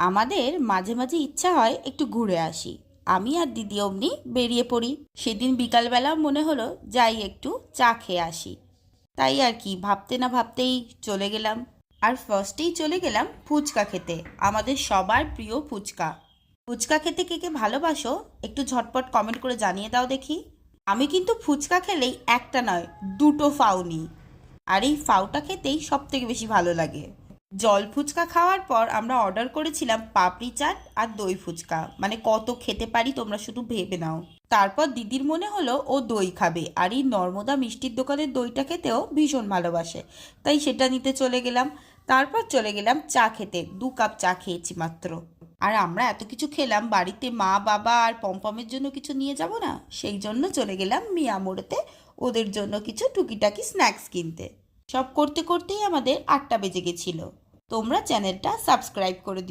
আমাদের মাঝে মাঝে ইচ্ছা হয় একটু ঘুরে আসি। আমি আর দিদি অমনি বেরিয়ে পড়ি। সেদিন বিকালবেলা মনে হলো যাই একটু চা খেয়ে আসি। তাই আর কি, ভাবতে না ভাবতেই চলে গেলাম। আর ফার্স্টেই চলে গেলাম ফুচকা খেতে, আমাদের সবার প্রিয় ফুচকা। ফুচকা খেতে কে কে ভালোবাসো একটু ঝটপট কমেন্ট করে জানিয়ে দাও দেখি। আমি কিন্তু ফুচকা খেলেই একটা নয়, দুটো ফাউ নিই। আর এই ফাউটা খেতেই সব থেকে বেশি ভালো লাগে। জল ফুচকা খাওয়ার পর আমরা অর্ডার করেছিলাম পাপড়ি চাট আর দই ফুচকা, মানে কত খেতে পারি তোমরা শুধু ভেবে নাও। তারপর দিদির মনে হলো ও দই খাবে, আর এই নর্মদা মিষ্টির দোকানের দইটা খেতেও ভীষণ ভালোবাসে, তাই সেটা নিতে চলে গেলাম। তারপর চলে গেলাম চা খেতে, 2 কাপ চা খেয়েছি মাত্র। আর আমরা এত কিছু খেলাম, বাড়িতে মা বাবা আর পমপমের জন্য কিছু নিয়ে যাব না, সেই জন্য চলে গেলাম মিয়া মোড়েতে ওদের জন্য কিছু টুকিটাকি স্ন্যাক্স কিনতে। সব করতে করতেই আমাদের 8টা বেজে গেছিল। তোমরা চ্যানেলটা সাবস্ক্রাইব করে দিও।